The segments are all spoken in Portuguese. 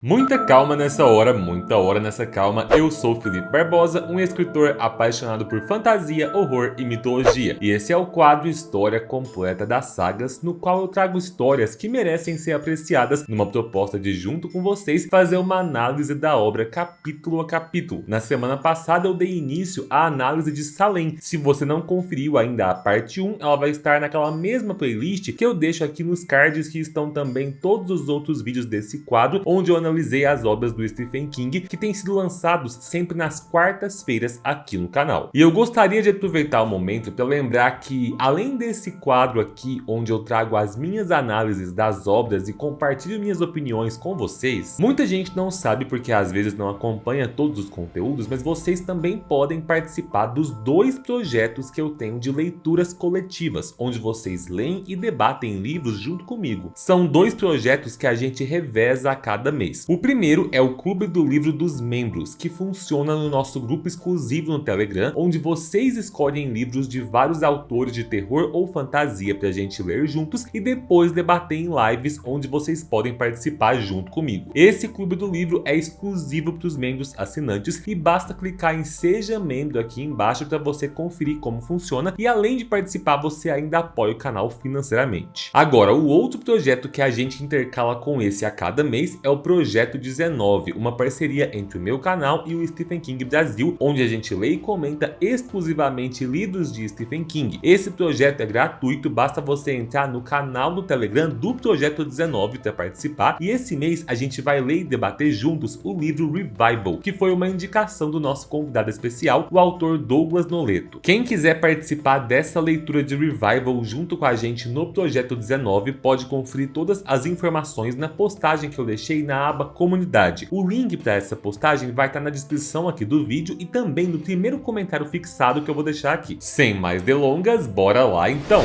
Muita calma nessa hora, muita hora nessa calma. Eu sou Felipe Barbosa, um escritor apaixonado por fantasia, horror e mitologia. E esse é o quadro História Completa das Sagas, no qual eu trago histórias que merecem ser apreciadas numa proposta de, junto com vocês, fazer uma análise da obra capítulo a capítulo. Na semana passada eu dei início à análise de Salem. Se você não conferiu ainda a parte 1, ela vai estar naquela mesma playlist que eu deixo aqui nos cards, que estão também todos os outros vídeos desse quadro, onde eu analisei as obras do Stephen King, que têm sido lançados sempre nas quartas-feiras aqui no canal. E eu gostaria de aproveitar o momento para lembrar que, além desse quadro aqui, onde eu trago as minhas análises das obras e compartilho minhas opiniões com vocês, muita gente não sabe porque às vezes não acompanha todos os conteúdos, mas vocês também podem participar dos dois projetos que eu tenho de leituras coletivas, onde vocês leem e debatem livros junto comigo. São dois projetos que a gente reveza a cada mês. O primeiro é o Clube do Livro dos Membros, que funciona no nosso grupo exclusivo no Telegram, onde vocês escolhem livros de vários autores de terror ou fantasia pra gente ler juntos e depois debater em lives, onde vocês podem participar junto comigo. Esse Clube do Livro é exclusivo para os membros assinantes e basta clicar em Seja Membro aqui embaixo para você conferir como funciona, e além de participar, você ainda apoia o canal financeiramente. Agora, o outro projeto que a gente intercala com esse a cada mês é o Projeto 19, uma parceria entre o meu canal e o Stephen King Brasil, onde a gente lê e comenta exclusivamente livros de Stephen King. Esse projeto é gratuito, basta você entrar no canal do Telegram do Projeto 19 para participar, e esse mês a gente vai ler e debater juntos o livro Revival, que foi uma indicação do nosso convidado especial, o autor Douglas Noleto. Quem quiser participar dessa leitura de Revival junto com a gente no Projeto 19 pode conferir todas as informações na postagem que eu deixei na aba Comunidade. O link para essa postagem vai estar na descrição aqui do vídeo e também no primeiro comentário fixado que eu vou deixar aqui. Sem mais delongas, bora lá então!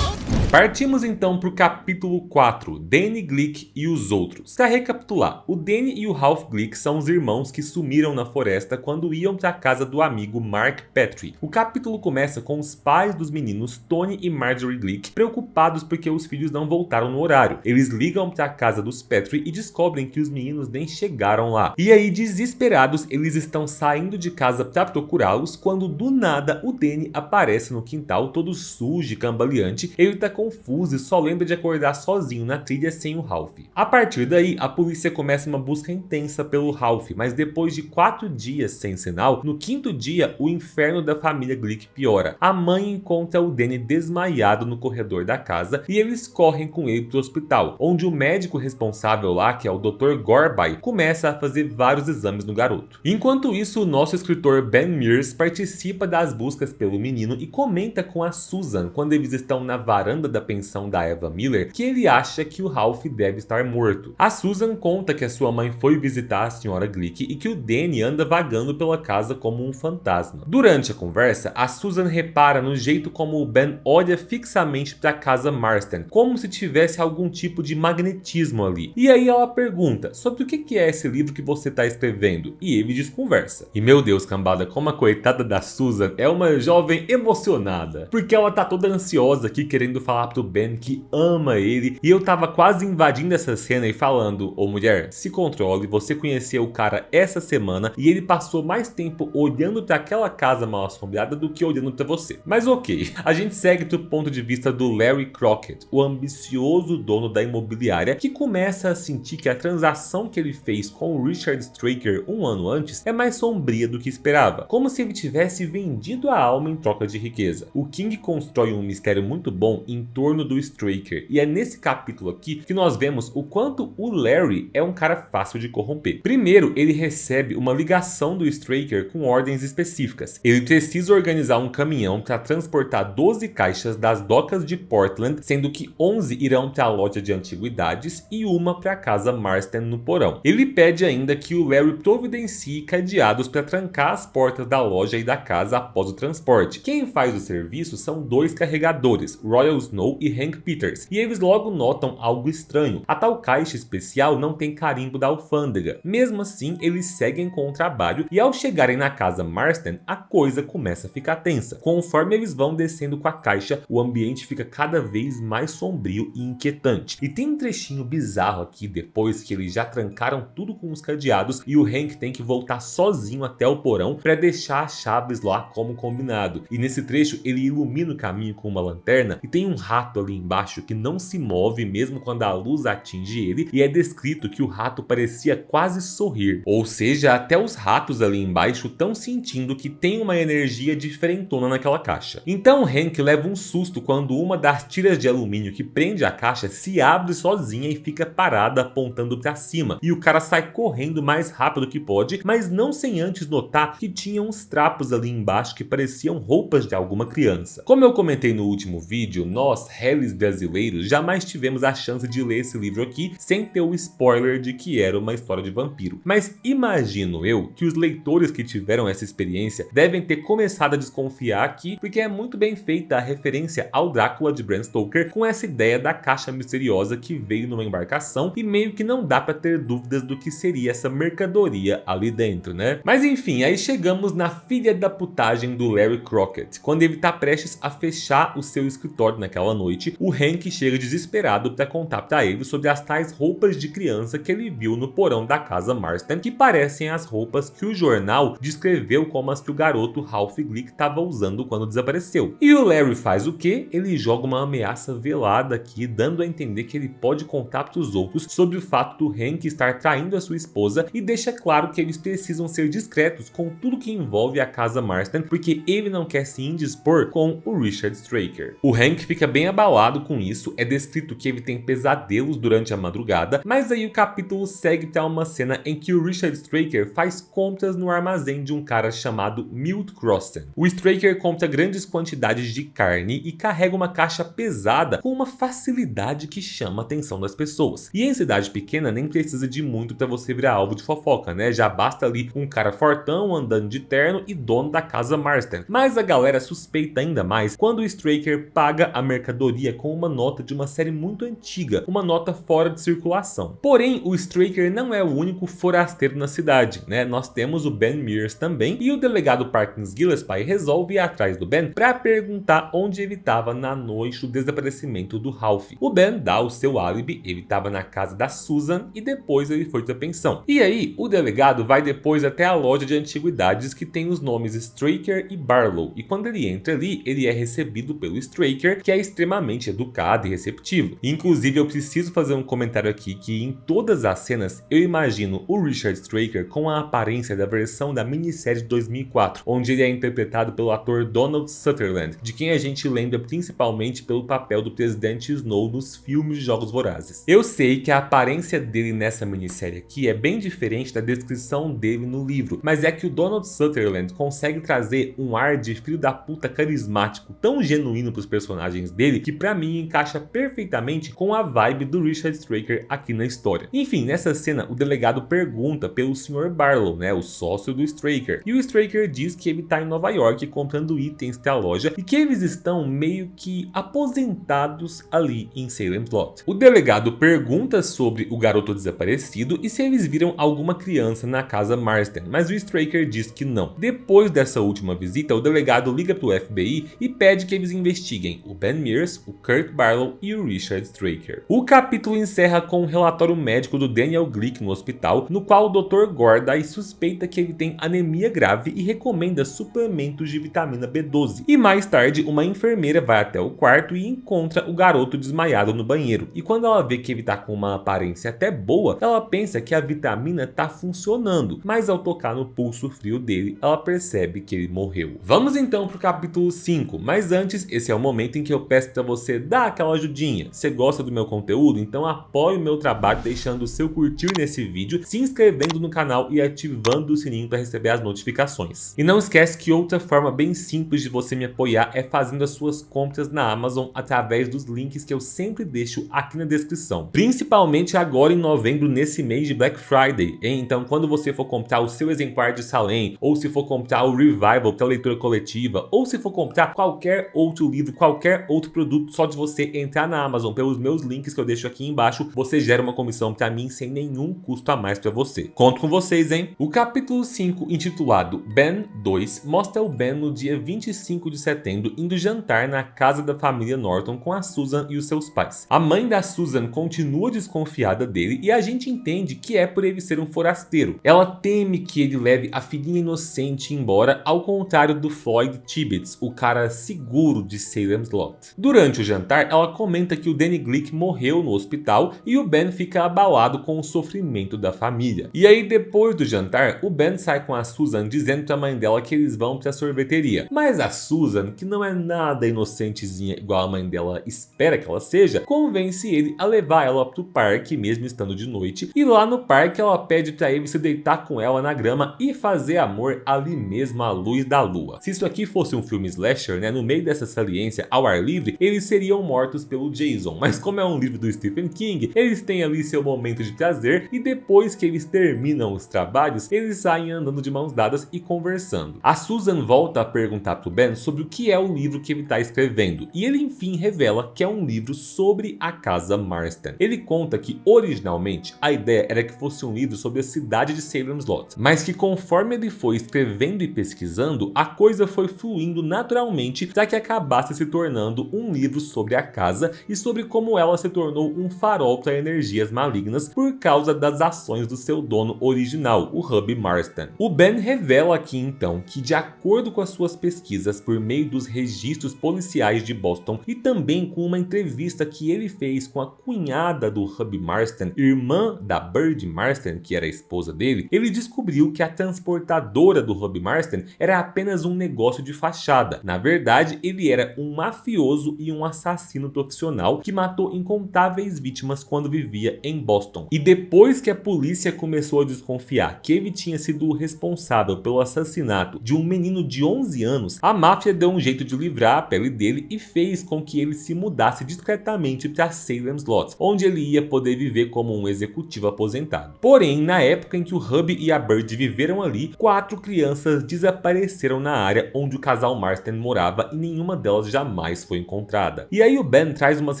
Partimos então para o capítulo 4, Danny Glick e os outros. Para recapitular, o Danny e o Ralph Glick são os irmãos que sumiram na floresta quando iam para a casa do amigo Mark Petrie. O capítulo começa com os pais dos meninos Tony e Marjorie Glick preocupados porque os filhos não voltaram no horário. Eles ligam para a casa dos Petrie e descobrem que os meninos nem chegaram lá. E aí, desesperados, eles estão saindo de casa para procurá-los quando do nada o Danny aparece no quintal todo sujo e cambaleante. Ele tá confuso e só lembra de acordar sozinho na trilha sem o Ralph. A partir daí, a polícia começa uma busca intensa pelo Ralph, mas depois de 4 dias sem sinal, no 5º dia, o inferno da família Glick piora. A mãe encontra o Danny desmaiado no corredor da casa e eles correm com ele para o hospital, onde o médico responsável lá, que é o Dr. Gorbay, começa a fazer vários exames no garoto. Enquanto isso, o nosso escritor Ben Mears participa das buscas pelo menino e comenta com a Susan, quando eles estão na varanda da pensão da Eva Miller, que ele acha que o Ralph deve estar morto. A Susan conta que a sua mãe foi visitar a senhora Glick e que o Danny anda vagando pela casa como um fantasma. Durante a conversa, a Susan repara no jeito como o Ben olha fixamente para a casa Marston, como se tivesse algum tipo de magnetismo ali. E aí ela pergunta sobre o que é esse livro que você está escrevendo, e ele desconversa. E meu Deus, cambada, como a coitada da Susan é uma jovem emocionada, porque ela tá toda ansiosa aqui querendo falar pro Ben que ama ele, e eu tava quase invadindo essa cena e falando: ô mulher, se controle, você conheceu o cara essa semana e ele passou mais tempo olhando para aquela casa mal assombrada do que olhando para você. Mas ok, a gente segue do ponto de vista do Larry Crockett, o ambicioso dono da imobiliária, que começa a sentir que a transação que ele fez com o Richard Straker um ano antes é mais sombria do que esperava, como se ele tivesse vendido a alma em troca de riqueza. O King constrói um mistério muito bom em torno do Straker, e é nesse capítulo aqui que nós vemos o quanto o Larry é um cara fácil de corromper. Primeiro, ele recebe uma ligação do Straker com ordens específicas. Ele precisa organizar um caminhão para transportar 12 caixas das docas de Portland, sendo que 11 irão para a loja de antiguidades e uma para a casa Marston no porão. Ele pede ainda que o Larry providencie cadeados para trancar as portas da loja e da casa após o transporte. Quem faz o serviço são 2 carregadores, Royal Snow Snow e Hank Peters, e eles logo notam algo estranho. A tal caixa especial não tem carimbo da alfândega. Mesmo assim, eles seguem com o trabalho e ao chegarem na casa Marsden, a coisa começa a ficar tensa. Conforme eles vão descendo com a caixa, o ambiente fica cada vez mais sombrio e inquietante. E tem um trechinho bizarro aqui depois que eles já trancaram tudo com os cadeados e o Hank tem que voltar sozinho até o porão para deixar as chaves lá como combinado. E nesse trecho ele ilumina o caminho com uma lanterna e tem um rato ali embaixo que não se move mesmo quando a luz atinge ele, e é descrito que o rato parecia quase sorrir. Ou seja, até os ratos ali embaixo estão sentindo que tem uma energia diferentona naquela caixa. Então Hank leva um susto quando uma das tiras de alumínio que prende a caixa se abre sozinha e fica parada apontando para cima. E o cara sai correndo mais rápido que pode, mas não sem antes notar que tinha uns trapos ali embaixo que pareciam roupas de alguma criança. Como eu comentei no último vídeo, nós, Hellis brasileiros, jamais tivemos a chance de ler esse livro aqui sem ter o spoiler de que era uma história de vampiro. Mas imagino eu que os leitores que tiveram essa experiência devem ter começado a desconfiar aqui, porque é muito bem feita a referência ao Drácula de Bram Stoker com essa ideia da caixa misteriosa que veio numa embarcação e meio que não dá pra ter dúvidas do que seria essa mercadoria ali dentro, né? Mas enfim, aí chegamos na filha da putagem do Larry Crockett. Quando ele tá prestes a fechar o seu escritório naquela noite, o Hank chega desesperado pra contar pra ele sobre as tais roupas de criança que ele viu no porão da casa Marsden, que parecem as roupas que o jornal descreveu como as que o garoto Ralph Glick estava usando quando desapareceu. E o Larry faz o quê? Ele joga uma ameaça velada aqui, dando a entender que ele pode contar para os outros sobre o fato do Hank estar traindo a sua esposa e deixa claro que eles precisam ser discretos com tudo que envolve a casa Marsden, porque ele não quer se indispor com o Richard Straker. O Hank fica bem abalado com isso, é descrito que ele tem pesadelos durante a madrugada, mas aí o capítulo segue para uma cena em que o Richard Straker faz compras no armazém de um cara chamado Milt Crossen. O Straker compra grandes quantidades de carne e carrega uma caixa pesada com uma facilidade que chama a atenção das pessoas. E em cidade pequena nem precisa de muito para você virar alvo de fofoca, né? Já basta ali um cara fortão andando de terno e dono da casa Marsden. Mas a galera suspeita ainda mais quando o Straker paga a mercadoria com uma nota de uma série muito antiga, uma nota fora de circulação. Porém, o Straker não é o único forasteiro na cidade, né? Nós temos o Ben Mears também, e o delegado Parkins Gillespie resolve ir atrás do Ben para perguntar onde ele estava na noite do desaparecimento do Ralph. O Ben dá o seu álibi, ele estava na casa da Susan e depois ele foi para a pensão. E aí, o delegado vai depois até a loja de antiguidades que tem os nomes Straker e Barlow, e quando ele entra ali, ele é recebido pelo Straker, que é extremamente educado e receptivo. Inclusive, eu preciso fazer um comentário aqui que em todas as cenas eu imagino o Richard Straker com a aparência da versão da minissérie de 2004, onde ele é interpretado pelo ator Donald Sutherland, de quem a gente lembra principalmente pelo papel do presidente Snow nos filmes de Jogos Vorazes. Eu sei que a aparência dele nessa minissérie aqui é bem diferente da descrição dele no livro, mas é que o Donald Sutherland consegue trazer um ar de filho da puta carismático tão genuíno para os personagens dele que pra mim encaixa perfeitamente com a vibe do Richard Straker aqui na história. Enfim, nessa cena o delegado pergunta pelo Sr. Barlow, né, o sócio do Straker, e o Straker diz que ele tá em Nova York comprando itens pra loja e que eles estão meio que aposentados ali em Salem Slot. O delegado pergunta sobre o garoto desaparecido e se eles viram alguma criança na casa Marsden, mas o Straker diz que não. Depois dessa última visita, o delegado liga pro FBI e pede que eles investiguem o Ben Mears, o Kurt Barlow e o Richard Straker. O capítulo encerra com um relatório médico do Daniel Glick no hospital, no qual o Dr. Gordai suspeita que ele tem anemia grave e recomenda suplementos de vitamina B12. E mais tarde, uma enfermeira vai até o quarto e encontra o garoto desmaiado no banheiro. E quando ela vê que ele tá com uma aparência até boa, ela pensa que a vitamina tá funcionando, mas ao tocar no pulso frio dele, ela percebe que ele morreu. Vamos então pro capítulo 5, mas antes, esse é o momento em que eu peço pra você dar aquela ajudinha. Você gosta do meu conteúdo? Então apoie o meu trabalho deixando o seu curtir nesse vídeo, se inscrevendo no canal e ativando o sininho para receber as notificações. E não esquece que outra forma bem simples de você me apoiar é fazendo as suas compras na Amazon através dos links que eu sempre deixo aqui na descrição. Principalmente agora em novembro, nesse mês de Black Friday. Então quando você for comprar o seu exemplar de Salem, ou se for comprar o Revival para leitura coletiva, ou se for comprar qualquer outro livro, qualquer outro muito produto só de você entrar na Amazon pelos meus links que eu deixo aqui embaixo, você gera uma comissão para mim sem nenhum custo a mais para você. Conto com vocês, hein? O capítulo 5, intitulado Ben 2, mostra o Ben no dia 25 de setembro indo jantar na casa da família Norton com a Susan e os seus pais. A mãe da Susan continua desconfiada dele e a gente entende que é por ele ser um forasteiro. Ela teme que ele leve a filhinha inocente embora, ao contrário do Floyd Tibbets, o cara seguro de Salem's Lot. Durante o jantar, ela comenta que o Danny Glick morreu no hospital e o Ben fica abalado com o sofrimento da família. E aí, depois do jantar, o Ben sai com a Susan dizendo pra mãe dela que eles vão pra sorveteria. Mas a Susan, que não é nada inocentezinha igual a mãe dela espera que ela seja, convence ele a levar ela pro parque, mesmo estando de noite. E lá no parque ela pede pra ele se deitar com ela na grama e fazer amor ali mesmo à luz da lua. Se isso aqui fosse um filme slasher, né, no meio dessa saliência ao ar livre, eles seriam mortos pelo Jason. Mas como é um livro do Stephen King, eles têm ali seu momento de prazer e depois que eles terminam os trabalhos, eles saem andando de mãos dadas e conversando. A Susan volta a perguntar pro Ben sobre o que é o livro que ele está escrevendo e ele enfim revela que é um livro sobre a casa Marston. Ele conta que originalmente a ideia era que fosse um livro sobre a cidade de Salem's Lot, mas que conforme ele foi escrevendo e pesquisando, a coisa foi fluindo naturalmente para que acabasse se tornando um livro sobre a casa e sobre como ela se tornou um farol para energias malignas por causa das ações do seu dono original, o Hubby Marston. O Ben revela aqui então que, de acordo com as suas pesquisas por meio dos registros policiais de Boston e também com uma entrevista que ele fez com a cunhada do Hubby Marston, irmã da Bird Marston, que era a esposa dele, ele descobriu que a transportadora do Hubby Marston era apenas um negócio de fachada. Na verdade, ele era um mafioso e um assassino profissional que matou incontáveis vítimas quando vivia em Boston. E depois que a polícia começou a desconfiar que ele tinha sido o responsável pelo assassinato de um menino de 11 anos, a máfia deu um jeito de livrar a pele dele e fez com que ele se mudasse discretamente para Salem's Lot, onde ele ia poder viver como um executivo aposentado. Porém, na época em que o Hubby e a Bird viveram ali, 4 crianças desapareceram na área onde o casal Marston morava e nenhuma delas jamais foi encontrada. E aí o Ben traz umas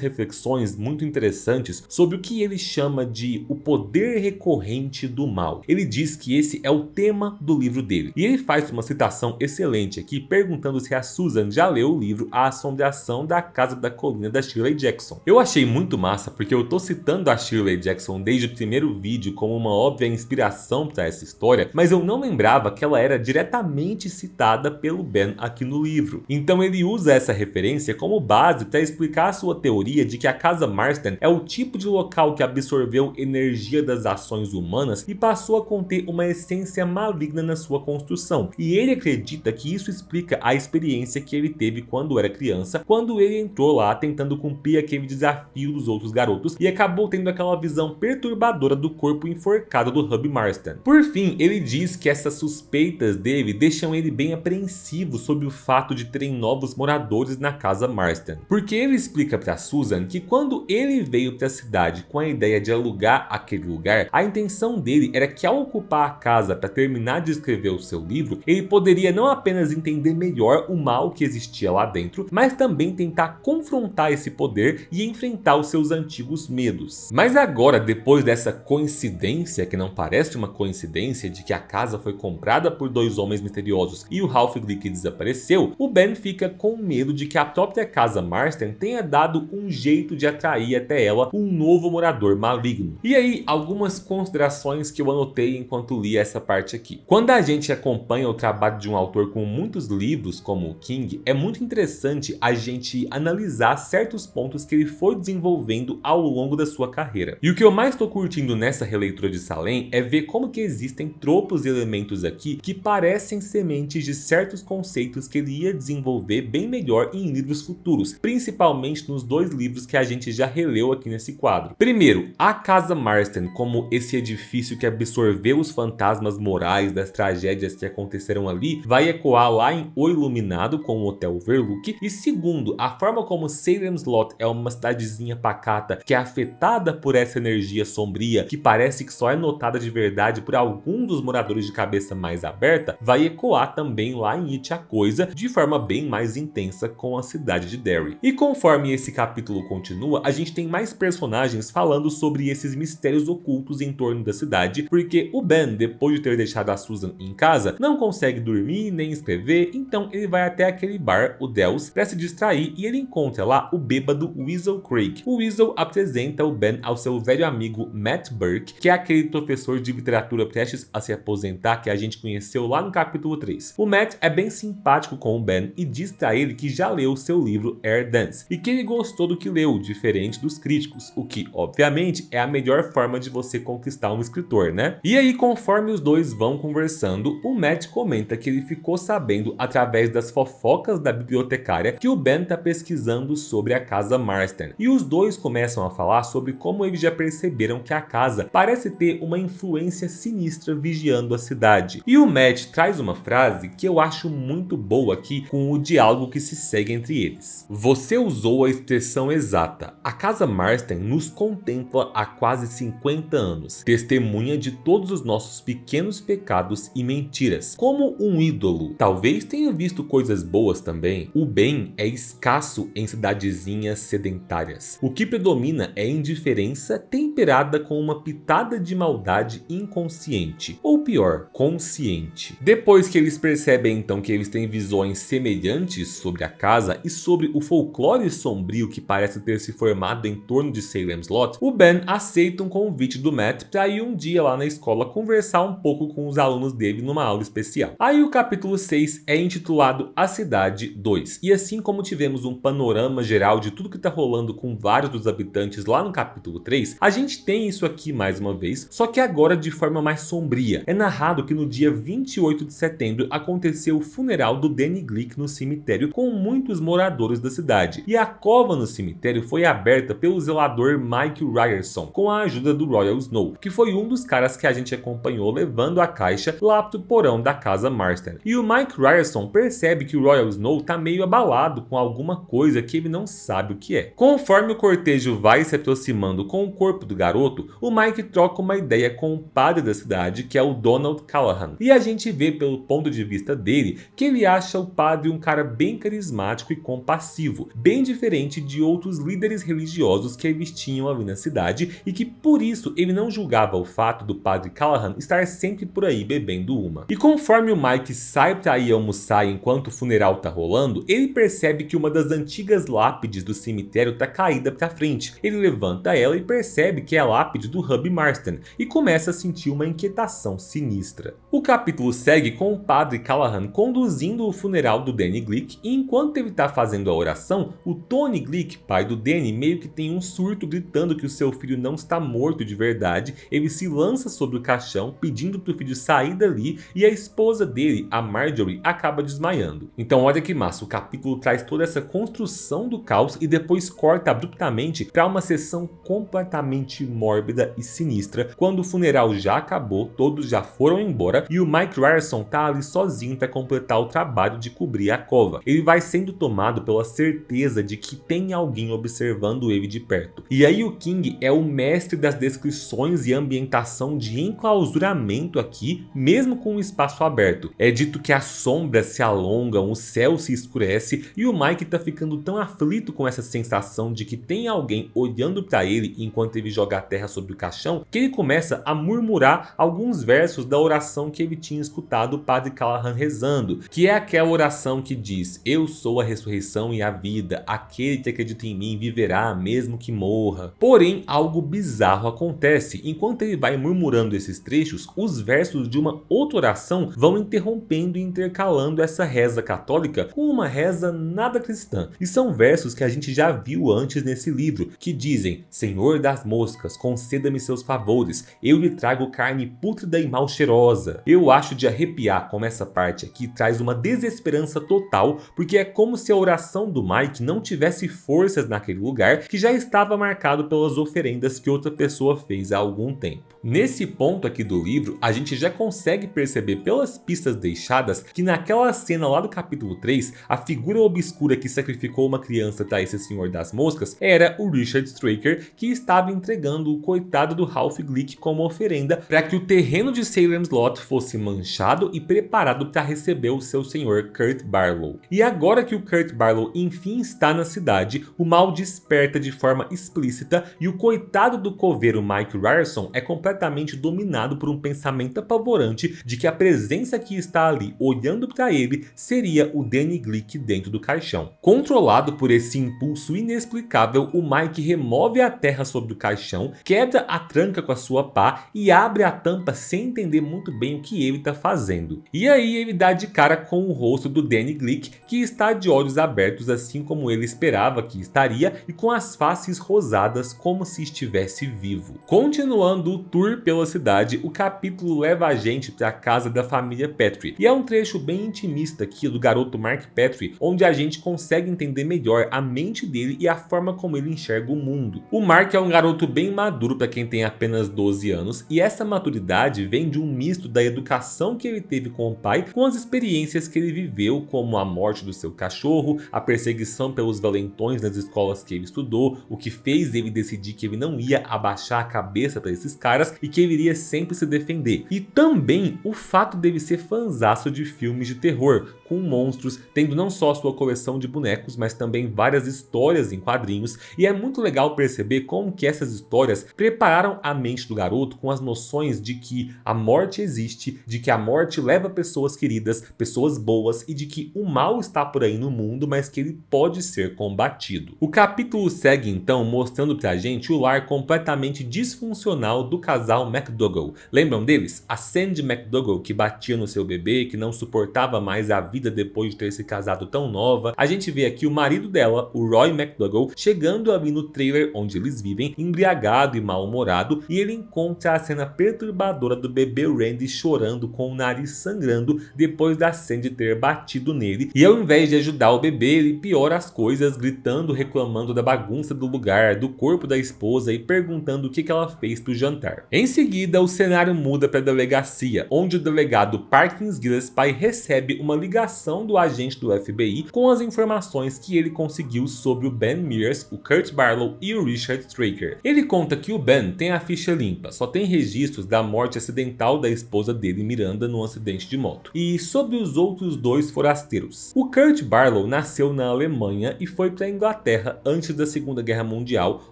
reflexões muito interessantes sobre o que ele chama de o poder recorrente do mal. Ele diz que esse é o tema do livro dele. E ele faz uma citação excelente aqui, perguntando se a Susan já leu o livro A Assombração da Casa da Colina da Shirley Jackson. Eu achei muito massa porque eu tô citando a Shirley Jackson desde o primeiro vídeo como uma óbvia inspiração para essa história, mas eu não lembrava que ela era diretamente citada pelo Ben aqui no livro. Então ele usa essa referência como base para explicar a sua teoria de que a casa Marston é o tipo de local que absorveu energia das ações humanas e passou a conter uma essência maligna na sua construção. E ele acredita que isso explica a experiência que ele teve quando era criança, quando ele entrou lá tentando cumprir aquele desafio dos outros garotos e acabou tendo aquela visão perturbadora do corpo enforcado do Hubby Marston. Por fim, ele diz que essas suspeitas dele deixam ele bem apreensivo sobre o fato de terem novos moradores na casa Marston, porque ele explica para Susan que quando ele veio para a cidade com a ideia de alugar aquele lugar, a intenção dele era que ao ocupar a casa para terminar de escrever o seu livro, ele poderia não apenas entender melhor o mal que existia lá dentro, mas também tentar confrontar esse poder e enfrentar os seus antigos medos. Mas agora, depois dessa coincidência, que não parece uma coincidência, de que a casa foi comprada por 2 homens misteriosos e o Ralph Glick desapareceu, o Ben fica com medo de que a própria casa Marston tenha dado um jeito de atrair até ela um novo morador maligno. E aí, algumas considerações que eu anotei enquanto li essa parte aqui. Quando a gente acompanha o trabalho de um autor com muitos livros, como o King, é muito interessante a gente analisar certos pontos que ele foi desenvolvendo ao longo da sua carreira. E o que eu mais estou curtindo nessa releitura de Salem é ver como que existem tropos e elementos aqui que parecem sementes de certos conceitos que ele ia desenvolver bem melhor em livros futuros, principalmente nos 2 livros que a gente já releu aqui nesse quadro. Primeiro, a casa Marston como esse edifício que absorveu os fantasmas morais das tragédias que aconteceram ali, vai ecoar lá em O Iluminado com o Hotel Overlook. E segundo, a forma como Salem's Lot é uma cidadezinha pacata que é afetada por essa energia sombria, que parece que só é notada de verdade por alguns dos moradores de cabeça mais aberta, vai ecoar também lá em It a Coisa de forma bem mais intensa com a cidade de Derry. E conforme esse capítulo continua, a gente tem mais personagens falando sobre esses mistérios ocultos em torno da cidade, porque o Ben, depois de ter deixado a Susan em casa, não consegue dormir nem escrever, então ele vai até aquele bar, o Dells, para se distrair, e ele encontra lá o bêbado Weasel Craig. O Weasel apresenta o Ben ao seu velho amigo Matt Burke, que é aquele professor de literatura prestes a se aposentar que a gente conheceu lá no capítulo 3. O Matt é bem simpático com o Ben e diz pra ele que já leu seu livro Air Dance e que ele gostou do que leu, diferente dos críticos, o que, obviamente, é a melhor forma de você conquistar um escritor, né? E aí, conforme os dois vão conversando, o Matt comenta que ele ficou sabendo através das fofocas da bibliotecária que o Ben tá pesquisando sobre a casa Marston. E os dois começam a falar sobre como eles já perceberam que a casa parece ter uma influência sinistra vigiando a cidade. E o Matt traz uma frase que eu acho muito boa aqui com o diálogo que se segue entre eles. Você usou a expressão exata. A casa Marston nos contempla há quase 50 anos, testemunha de todos os nossos pequenos pecados e mentiras, como um ídolo. Talvez tenha visto coisas boas também. O bem é escasso em cidadezinhas sedentárias. O que predomina é indiferença temperada com uma pitada de maldade inconsciente, ou pior, consciente. Depois que eles percebem então que eles têm visões semelhantes sobre a casa e sobre o folclore sombrio que parece ter se formado em torno de Salem's Lot, o Ben aceita um convite do Matt para ir um dia lá na escola conversar um pouco com os alunos dele numa aula especial. Aí o capítulo 6 é intitulado A Cidade 2, e assim como tivemos um panorama geral de tudo que tá rolando com vários dos habitantes lá no capítulo 3, a gente tem isso aqui mais uma vez, só que agora de forma mais sombria. É narrado que no dia 28 de setembro aconteceu o funeral do Danny Glick no cemitério com muitos moradores da cidade, e a cova no cemitério foi aberta pelo zelador Mike Ryerson com a ajuda do Royal Snow, que foi um dos caras que a gente acompanhou levando a caixa lá pro porão da casa Marston. E o Mike Ryerson percebe que o Royal Snow tá meio abalado com alguma coisa que ele não sabe o que é. Conforme o cortejo vai se aproximando com o corpo do garoto, o Mike troca uma ideia com o padre da cidade, que é o Donald Callahan, e a gente vê pelo ponto de vista dele que ele acha o padre um cara bem carismático e compassivo, bem diferente de outros líderes religiosos que eles tinham ali na cidade, e que por isso ele não julgava o fato do padre Callahan estar sempre por aí bebendo uma. E conforme o Mike sai pra ir almoçar enquanto o funeral tá rolando, ele percebe que uma das antigas lápides do cemitério tá caída pra frente. Ele levanta ela e percebe que é a lápide do Hub Marston e começa a sentir uma inquietação sinistra. O capítulo segue com o padre Callahan conduzindo o funeral do Danny Glick, e enquanto ele tá fazendo a oração, o Tony Glick, pai do Danny, meio que tem um surto gritando que o seu filho não está morto de verdade. Ele se lança sobre o caixão pedindo pro filho sair dali, e a esposa dele, a Marjorie, acaba desmaiando. Então olha que massa, o capítulo traz toda essa construção do caos e depois corta abruptamente para uma sessão completamente mórbida e sinistra, quando o funeral já acabou, todos já foram embora e o Mike Ryerson tá ali sozinho para completar o trabalho de cobrir a cova. Ele vai sendo tomado pela certeza de que tem alguém observando ele de perto. E aí o King é o mestre das descrições e ambientação de enclausuramento aqui, mesmo com o espaço aberto. É dito que as sombras se alongam, o céu se escurece e o Mike tá ficando tão aflito com essa sensação de que tem alguém olhando para ele enquanto ele joga a terra sobre o caixão, que ele começa a murmurar alguns versos da oração que ele tinha escutado o padre Callahan rezando, que é aquela oração que diz: eu sou a ressurreição e a vida, aquele que acredita em mim viverá mesmo que morra. Porém, algo bizarro acontece. Enquanto ele vai murmurando esses trechos, os versos de uma outra oração vão interrompendo e intercalando essa reza católica com uma reza nada cristã. E são versos que a gente já viu antes nesse livro, que dizem: Senhor das moscas, conceda-me seus favores, eu lhe trago carne pútrida e mal cheirosa. Eu acho de arrepiar como essa parte aqui traz uma desesperança total, porque é como se a oração do Mike não tivesse forças naquele lugar que já estava marcado pelas oferendas que outra pessoa fez há algum tempo. Nesse ponto aqui do livro, a gente já consegue perceber pelas pistas deixadas que naquela cena lá do capítulo 3, a figura obscura que sacrificou uma criança para esse Senhor das Moscas era o Richard Straker, que estava entregando o coitado do Ralph Glick como oferenda para que o terreno de Salem's Lot fosse manchado e preparado para receber o seu senhor Kurt Barlow. E agora que o Kurt Barlow Barlow enfim está na cidade, o mal desperta de forma explícita e o coitado do coveiro Mike Ryerson é completamente dominado por um pensamento apavorante de que a presença que está ali olhando para ele seria o Danny Glick dentro do caixão. Controlado por esse impulso inexplicável, o Mike remove a terra sobre o caixão, quebra a tranca com a sua pá e abre a tampa sem entender muito bem o que ele está fazendo. E aí ele dá de cara com o rosto do Danny Glick, que está de olhos abertos assim como ele esperava que estaria e com as faces rosadas como se estivesse vivo. Continuando o tour pela cidade, o capítulo leva a gente para a casa da família Petrie e é um trecho bem intimista aqui do garoto Mark Petrie, onde a gente consegue entender melhor a mente dele e a forma como ele enxerga o mundo. O Mark é um garoto bem maduro para quem tem apenas 12 anos e essa maturidade vem de um misto da educação que ele teve com o pai com as experiências que ele viveu, como a morte do seu cachorro, a perseguição pelos valentões nas escolas que ele estudou, o que fez ele decidir que ele não ia abaixar a cabeça para esses caras e que ele iria sempre se defender. E também o fato dele ser fanzaço de filmes de terror, com monstros, tendo não só sua coleção de bonecos, mas também várias histórias em quadrinhos, e é muito legal perceber como que essas histórias prepararam a mente do garoto com as noções de que a morte existe, de que a morte leva pessoas queridas, pessoas boas e de que o mal está por aí no mundo, mas que ele pode ser combatido. O capítulo segue então mostrando pra gente o lar completamente disfuncional do casal McDougal. Lembram deles? A Sandy McDougal que batia no seu bebê, que não suportava mais a vida depois de ter se casado tão nova. A gente vê aqui o marido dela, o Roy McDougal, chegando ali no trailer onde eles vivem, embriagado e mal-humorado, e ele encontra a cena perturbadora do bebê Randy chorando com o nariz sangrando depois da Sandy ter batido nele, e ao invés de ajudar o bebê, ele piora as coisas, gritando, reclamando da bagunça do lugar, do corpo da esposa e perguntando o que ela fez pro jantar. Em seguida, o cenário muda para a delegacia, onde o delegado Parkins Gillespie recebe uma ligação do agente do FBI com as informações que ele conseguiu sobre o Ben Mears, o Kurt Barlow e o Richard Straker. Ele conta que o Ben tem a ficha limpa, só tem registros da morte acidental da esposa dele, Miranda, num acidente de moto. E sobre os outros dois forasteiros. O Kurt Barlow nasceu na Alemanha e foi para a Inglaterra antes da Segunda Guerra Mundial,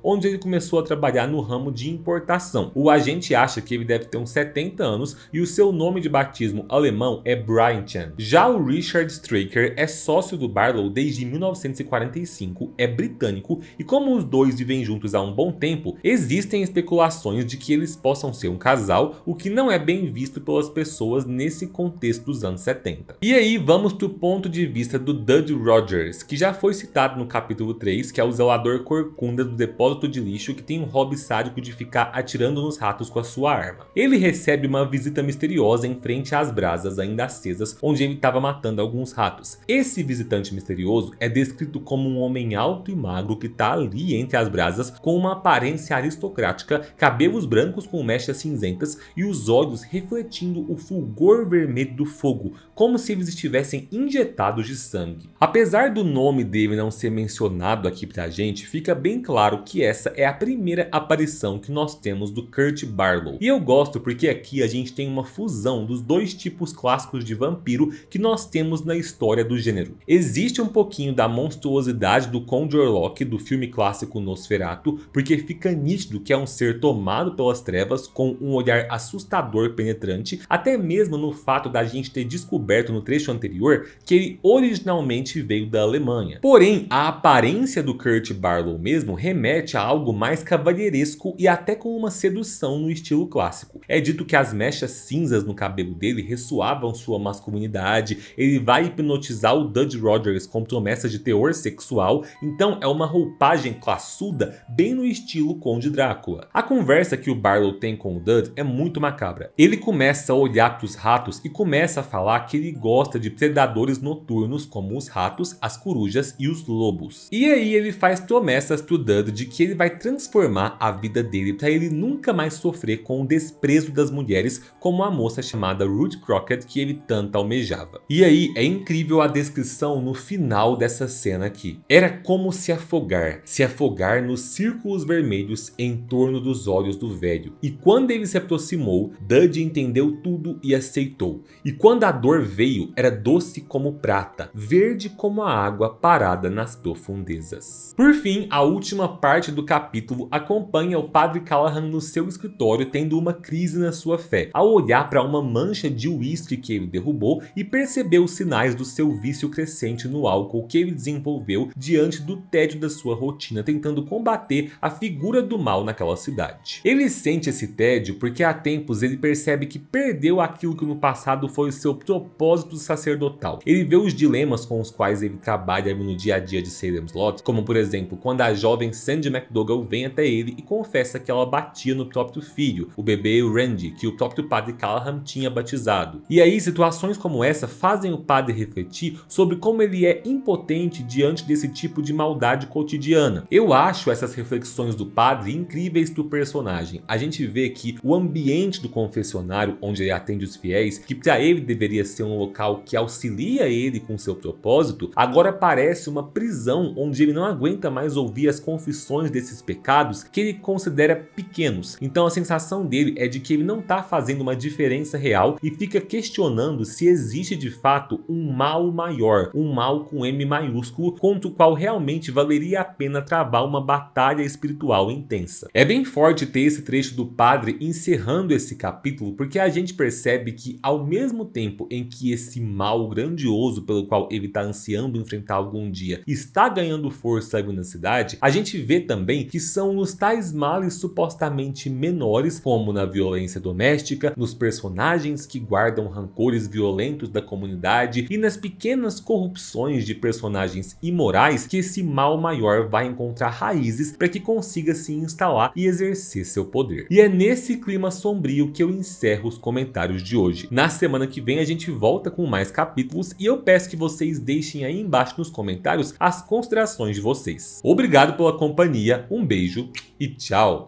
onde ele começou a trabalhar no ramo de importação. O agente acha que ele deve ter uns 70 anos e o seu nome de batismo alemão é Brian Chan. Já o Richard Straker é sócio do Barlow desde 1945, é britânico e como os dois vivem juntos há um bom tempo, existem especulações de que eles possam ser um casal, o que não é bem visto pelas pessoas nesse contexto dos anos 70. E aí vamos pro ponto de vista do Dud Rogers, que já foi citado no capítulo 3, que é o zelador corcunda do depósito de lixo que tem um hobby sádico de ficar atirando nos ratos com a sua arma. Ele recebe uma visita misteriosa em frente às brasas ainda acesas, onde ele estava matando alguns ratos. Esse visitante misterioso é descrito como um homem alto e magro que está ali entre as brasas, com uma aparência aristocrática, cabelos brancos com mechas cinzentas e os olhos refletindo o fulgor vermelho do fogo, como se eles estivessem injetados de sangue. Apesar do nome dele não ser mencionado aqui pra gente, fica bem claro que essa é a primeira aparição que nós temos do Kurt Barlow. E eu gosto porque aqui a gente tem uma fusão dos dois tipos clássicos de vampiro que nós temos na história do gênero. Existe um pouquinho da monstruosidade do Conde Orlok do filme clássico Nosferatu, porque fica nítido que é um ser tomado pelas trevas com um olhar assustador penetrante, até mesmo no fato da gente ter descoberto no trecho anterior que ele originalmente veio da Alemanha. Porém, a aparência do Kurt Barlow mesmo remete a algo mais cavalheiresco e até com uma sedução no estilo clássico. É dito que as mechas cinzas no cabelo dele ressoavam sua masculinidade, ele vai hipnotizar o Dud Rogers com promessas de teor sexual, então é uma roupagem classuda bem no estilo Conde Drácula. A conversa que o Barlow tem com o Dud é muito macabra. Ele começa a olhar para os ratos e começa a falar que ele gosta de predadores noturnos como os ratos, as corujas e os lobos. E aí ele faz promessas pro Dud de que ele vai transformar a vida dele para ele nunca mais sofrer com o desprezo das mulheres como a moça chamada Ruth Crockett que ele tanto almejava. E aí aí é incrível a descrição no final dessa cena aqui. Era como se afogar nos círculos vermelhos em torno dos olhos do velho. E quando ele se aproximou, Duddy entendeu tudo e aceitou. E quando a dor veio, era doce como prata, verde como a água parada nas profundezas. Por fim, a última parte do capítulo acompanha o Padre Callahan no seu escritório tendo uma crise na sua fé, ao olhar para uma mancha de uísque que ele derrubou e percebeu os sinais do seu vício crescente no álcool que ele desenvolveu diante do tédio da sua rotina, tentando combater a figura do mal naquela cidade. Ele sente esse tédio porque há tempos ele percebe que perdeu aquilo que no passado foi o seu propósito sacerdotal. Ele vê os dilemas com os quais ele trabalha no dia a dia de Salem Slot, como por exemplo, quando a jovem Sandy McDougal vem até ele e confessa que ela batia no próprio filho, o bebê Randy, que o próprio Padre Callahan tinha batizado. E aí, situações como essa fazem o padre refletir sobre como ele é impotente diante desse tipo de maldade cotidiana. Eu acho essas reflexões do padre incríveis pro personagem. A gente vê que o ambiente do confessionário, onde ele atende os fiéis, que para ele deveria ser um local que auxilia ele com seu propósito, agora parece uma prisão onde ele não aguenta mais ouvir as confissões desses pecados que ele considera pequenos. Então a sensação dele é de que ele não está fazendo uma diferença real e fica questionando se existe de fato um mal maior, um mal com M maiúsculo, contra o qual realmente valeria a pena travar uma batalha espiritual intensa. É bem forte ter esse trecho do padre encerrando esse capítulo, porque a gente percebe que ao mesmo tempo em que esse mal grandioso pelo qual ele está ansiando enfrentar algum dia está ganhando força ali na cidade, a gente vê também que são nos tais males supostamente menores, como na violência doméstica, nos personagens que guardam rancores violentos da comunidade e nas pequenas corrupções de personagens imorais, que esse mal maior vai encontrar raízes para que consiga se instalar e exercer seu poder. E é nesse clima sombrio que eu encerro os comentários de hoje. Na semana que vem a gente volta com mais capítulos e eu peço que vocês deixem aí embaixo nos comentários as considerações de vocês. Obrigado pela companhia, um beijo e tchau!